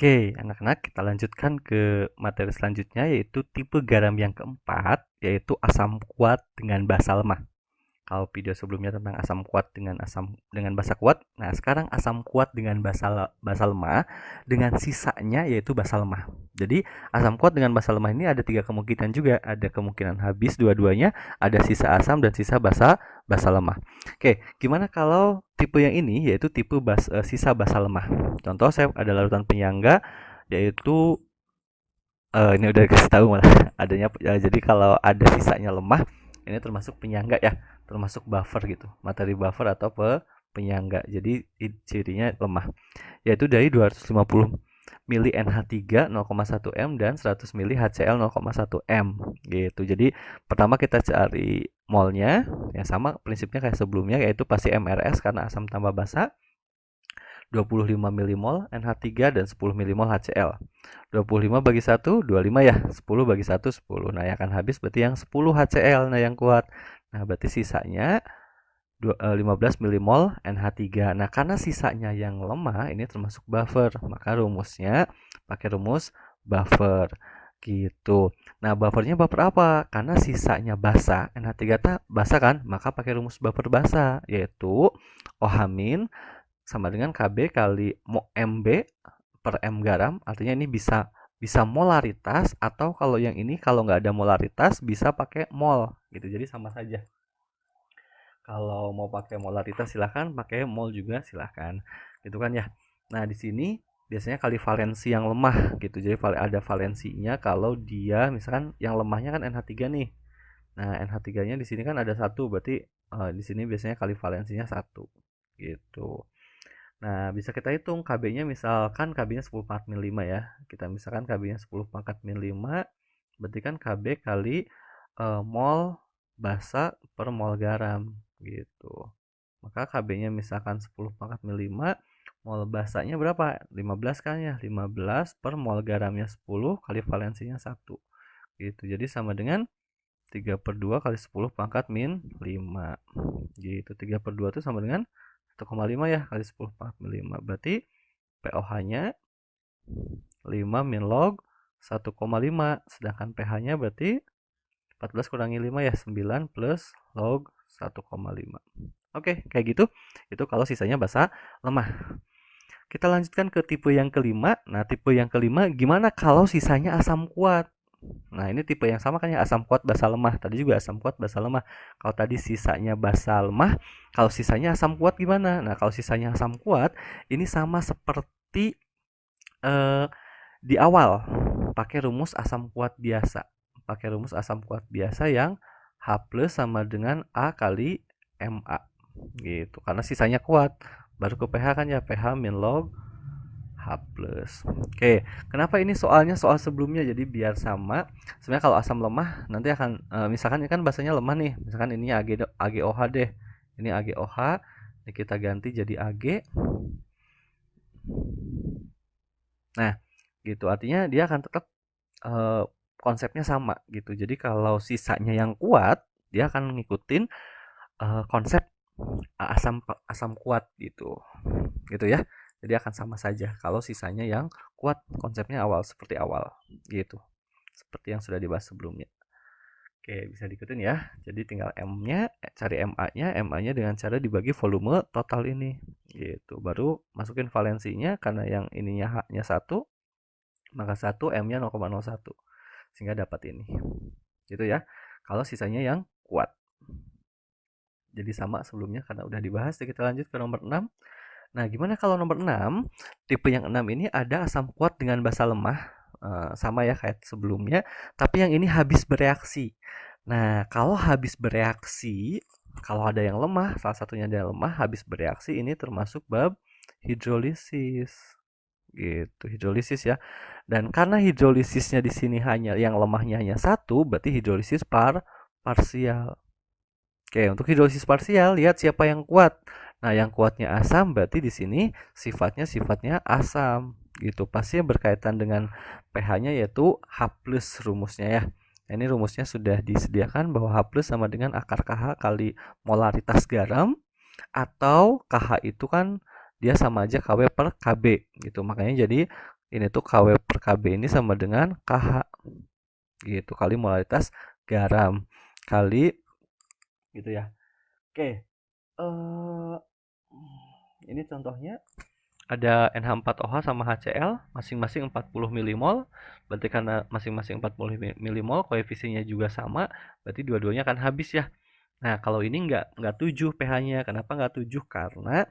Oke, anak-anak, kita lanjutkan ke materi selanjutnya, yaitu tipe garam yang keempat, yaitu asam kuat dengan basa lemah. Kalau video sebelumnya tentang asam kuat dengan basa kuat, nah sekarang asam kuat dengan basa lemah dengan sisanya yaitu basa lemah. Jadi asam kuat dengan basa lemah ini ada tiga kemungkinan juga, ada kemungkinan habis dua-duanya, ada sisa asam dan sisa basa lemah. Oke, gimana kalau tipe yang ini yaitu tipe sisa basa lemah? Contoh saya ada larutan penyangga yaitu ini udah dikasih tahu malah adanya jadi kalau ada sisanya lemah ini termasuk penyangga ya, termasuk buffer gitu, materi buffer atau penyangga. Jadi cirinya lemah, yaitu dari 250 mili NH3 0,1 M dan 100 mili HCl 0,1 M gitu. Jadi pertama kita cari molnya, yang sama prinsipnya kayak sebelumnya, yaitu pasti MRS karena asam tambah basa, 25 milimol NH3 dan 10 milimol HCl. 25 bagi 1, 25 ya. 10 bagi 1, 10. Nah, yang akan habis berarti yang 10 HCl, nah yang kuat. Nah, berarti sisanya 15 milimol NH3. Nah, karena sisanya yang lemah, ini termasuk buffer. Maka rumusnya pakai rumus buffer. Gitu. Nah, buffernya buffer apa? Karena sisanya basa, NH3 basa kan? Maka pakai rumus buffer basa, yaitu OH- sama dengan Kb kali MB per M garam, artinya ini bisa molaritas, atau kalau yang ini kalau nggak ada molaritas bisa pakai mol gitu, jadi sama saja. Kalau mau pakai molaritas silahkan, pakai mol juga silahkan, gitu kan ya. Nah di sini biasanya kali valensi yang lemah gitu, jadi ada valensinya kalau dia misalkan yang lemahnya kan NH3 nih. Nah NH3-nya di sini kan ada satu, berarti di sini biasanya kali valensinya satu gitu. Nah, bisa kita hitung KB-nya, misalkan KB-nya 10 pangkat min 5 ya. Kita misalkan KB-nya 10 pangkat min 5, berarti kan KB kali mol basa per mol garam gitu. Maka KB-nya misalkan 10 pangkat min 5, mol basanya berapa? 15 kan ya? 15 per mol garamnya 10 kali valensinya 1 gitu. Jadi sama dengan 3 per 2 kali 10 pangkat min 5 gitu. 3 per 2 itu sama dengan 1,5 ya, kali 10 pangkat min 5. Berarti POH-nya 5 min log 1,5. Sedangkan pH-nya berarti 14 kurangi 5 ya, 9 plus log 1,5. Oke, kayak gitu. Itu kalau sisanya basa lemah. Kita lanjutkan ke tipe yang kelima. Nah, tipe yang kelima gimana kalau sisanya asam kuat? Nah, ini tipe yang sama kan ya, asam kuat basa lemah. Tadi juga asam kuat basa lemah. Kalau tadi sisanya basa lemah, kalau sisanya asam kuat gimana? Nah, kalau sisanya asam kuat, ini sama seperti eh, di awal, pakai rumus asam kuat biasa. Pakai rumus asam kuat biasa yang H plus sama dengan A kali MA. Gitu. Karena sisanya kuat. Baru ke pH kan ya, pH min log H plus. Oke, kenapa ini soalnya soal sebelumnya, jadi biar sama. Sebenarnya kalau asam lemah nanti akan misalkan ini kan bahasanya lemah nih. Misalkan ini AgOH deh. Ini AgOH, ini kita ganti jadi Ag. Nah, gitu. Artinya dia akan tetap konsepnya sama gitu. Jadi kalau sisanya yang kuat, dia akan ngikutin konsep asam asam kuat gitu. Gitu ya. Jadi akan sama saja kalau sisanya yang kuat, konsepnya seperti awal gitu. Seperti yang sudah dibahas sebelumnya. Oke, bisa diikutin ya. Jadi tinggal M-nya, cari MA-nya, MA-nya dengan cara dibagi volume total ini. Gitu. Baru masukin valensinya, karena yang ininya H-nya 1, maka 1 M-nya 0,01. Sehingga dapat ini. Gitu ya. Kalau sisanya yang kuat. Jadi sama sebelumnya karena udah dibahas. Jadi kita lanjut ke nomor 6. Nah, gimana kalau nomor 6? Tipe yang 6 ini ada asam kuat dengan basa lemah. Sama ya kayak sebelumnya. Tapi yang ini habis bereaksi. Nah, kalau habis bereaksi, kalau ada yang lemah, salah satunya ada yang lemah, habis bereaksi, ini termasuk bab hidrolisis. Gitu, hidrolisis ya. Dan karena hidrolisisnya di sini hanya yang lemahnya hanya satu, berarti hidrolisis parsial. Oke, untuk hidrolisis parsial lihat siapa yang kuat. Nah, yang kuatnya asam berarti di sini sifatnya asam gitu. Pasti berkaitan dengan pH-nya yaitu H+ rumusnya ya. Nah, ini rumusnya sudah disediakan bahwa H+ sama dengan akar KH kali molaritas garam, atau KH itu kan dia sama aja KW per KB gitu. Makanya jadi ini tuh KW per KB ini sama dengan KH gitu, kali molaritas garam kali gitu ya. Oke, eh ini contohnya ada NH4OH sama HCl masing-masing 40 milimol. Berarti karena masing-masing 40 milimol, koefisiennya juga sama, berarti dua-duanya akan habis ya. Nah, kalau ini nggak 7 pH-nya. Kenapa nggak 7? Karena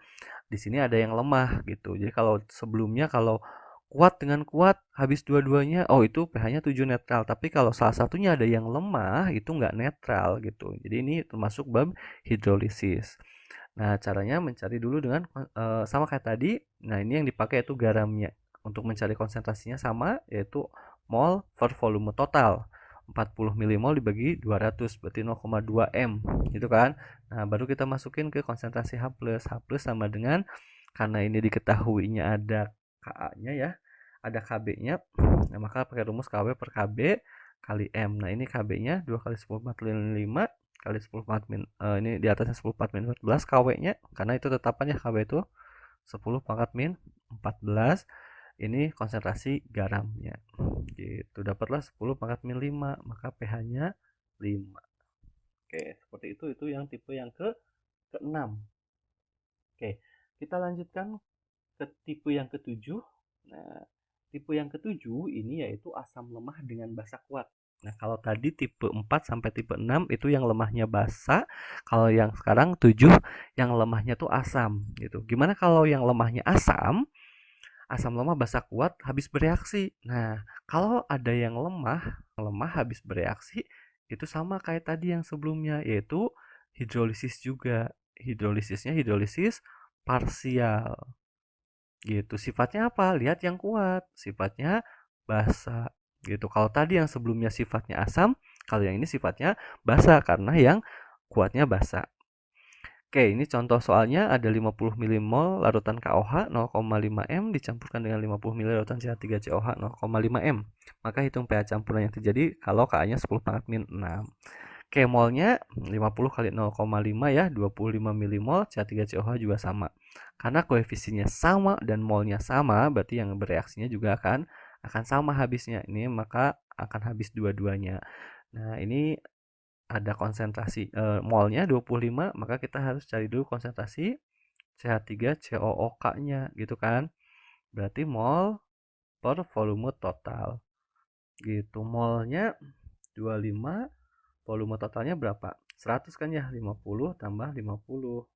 di sini ada yang lemah gitu. Jadi kalau sebelumnya kalau kuat dengan kuat habis dua-duanya, oh itu pH-nya 7 netral. Tapi kalau salah satunya ada yang lemah, itu nggak netral gitu. Jadi ini termasuk bab hidrolisis. Nah, caranya mencari dulu dengan sama kayak tadi. Nah, ini yang dipakai itu garamnya. Untuk mencari konsentrasinya sama, yaitu mol per volume total. 40 milimol dibagi 200, berarti 0,2 M, gitu kan. Nah, baru kita masukin ke konsentrasi H+. H+ sama dengan, karena ini diketahuinya ada Ka-nya ya, ada Kb-nya, nah, maka pakai rumus Kw per Kb kali M. Nah, ini Kb-nya 2 kali 10 pangkat 5 kali 10 pangkat ini di atasnya 10 pangkat min 14 KW-nya, karena itu tetapannya KW itu 10 pangkat min 14. Ini konsentrasi garamnya. Gitu. Dapatlah 10 pangkat min 5, maka pH-nya 5. Oke, seperti itu. Itu yang tipe yang ke-6. Oke, kita lanjutkan ke tipe yang ke-7. Nah, tipe yang ke-7 ini yaitu asam lemah dengan basa kuat. Nah, kalau tadi tipe 4 sampai tipe 6 itu yang lemahnya basa, kalau yang sekarang 7 yang lemahnya tuh asam gitu. Gimana kalau yang lemahnya asam? Asam lemah basa kuat habis bereaksi. Nah, kalau ada yang lemah habis bereaksi itu sama kayak tadi yang sebelumnya, yaitu hidrolisis juga. Hidrolisisnya hidrolisis parsial. Gitu. Sifatnya apa? Lihat yang kuat. Sifatnya basa. Gitu. Kalau tadi yang sebelumnya sifatnya asam, kalau yang ini sifatnya basa karena yang kuatnya basa. Oke, ini contoh soalnya ada 50 milimol larutan KOH 0,5 M dicampurkan dengan 50 ml larutan CH3COH 0,5 M. Maka hitung pH campuran yang terjadi kalau Ka-nya 10 pangkat min 6. Oke, molnya 50 kali 0,5 ya, 25 milimol, CH3COH juga sama. Karena koefisiennya sama dan molnya sama, berarti yang bereaksinya juga akan sama habisnya. Ini maka akan habis dua-duanya. Nah, ini ada konsentrasi molnya 25, maka kita harus cari dulu konsentrasi CH3COOK-nya gitu kan. Berarti mol per volume total. Gitu. Molnya 25, volume totalnya berapa? 100 kan ya, 50 tambah 50.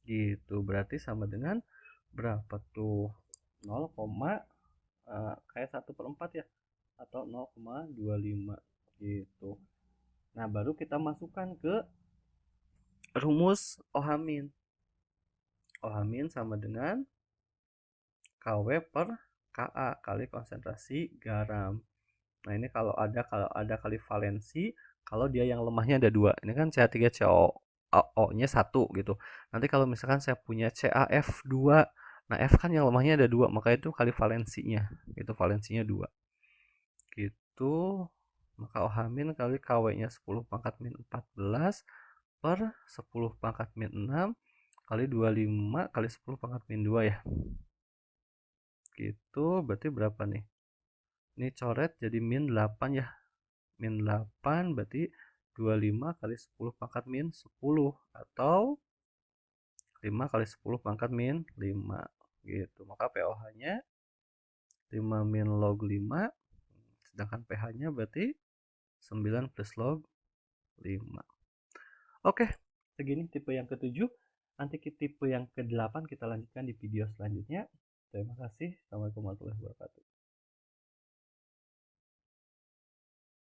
Gitu. Berarti sama dengan berapa tuh? 0, kayak 1/4 ya, atau 0,25 gitu. Nah, baru kita masukkan ke rumus OH-. OH- sama dengan KW per Ka kali konsentrasi garam. Nah, ini kalau ada kali valensi, kalau dia yang lemahnya ada 2. Ini kan CH3COO-nya 1 gitu. Nanti kalau misalkan saya punya CaF2, nah F kan yang lemahnya ada 2, maka itu kali valensinya. Itu valensinya 2. Gitu. Maka OH- kali KW-nya 10 pangkat min 14 per 10 pangkat min 6 kali 25 kali 10 pangkat min 2 ya. Gitu, berarti berapa nih? Ini coret jadi min 8 ya. Min 8 berarti 25 kali 10 pangkat min 10 atau 5 kali 10 pangkat min 5 gitu. Maka pOH-nya 5 min log 5, sedangkan pH-nya berarti 9 plus log 5. Oke, segini tipe yang ke-7. Nanti tipe yang ke-8 kita lanjutkan di video selanjutnya. Terima kasih. Assalamualaikum warahmatullahi wabarakatuh.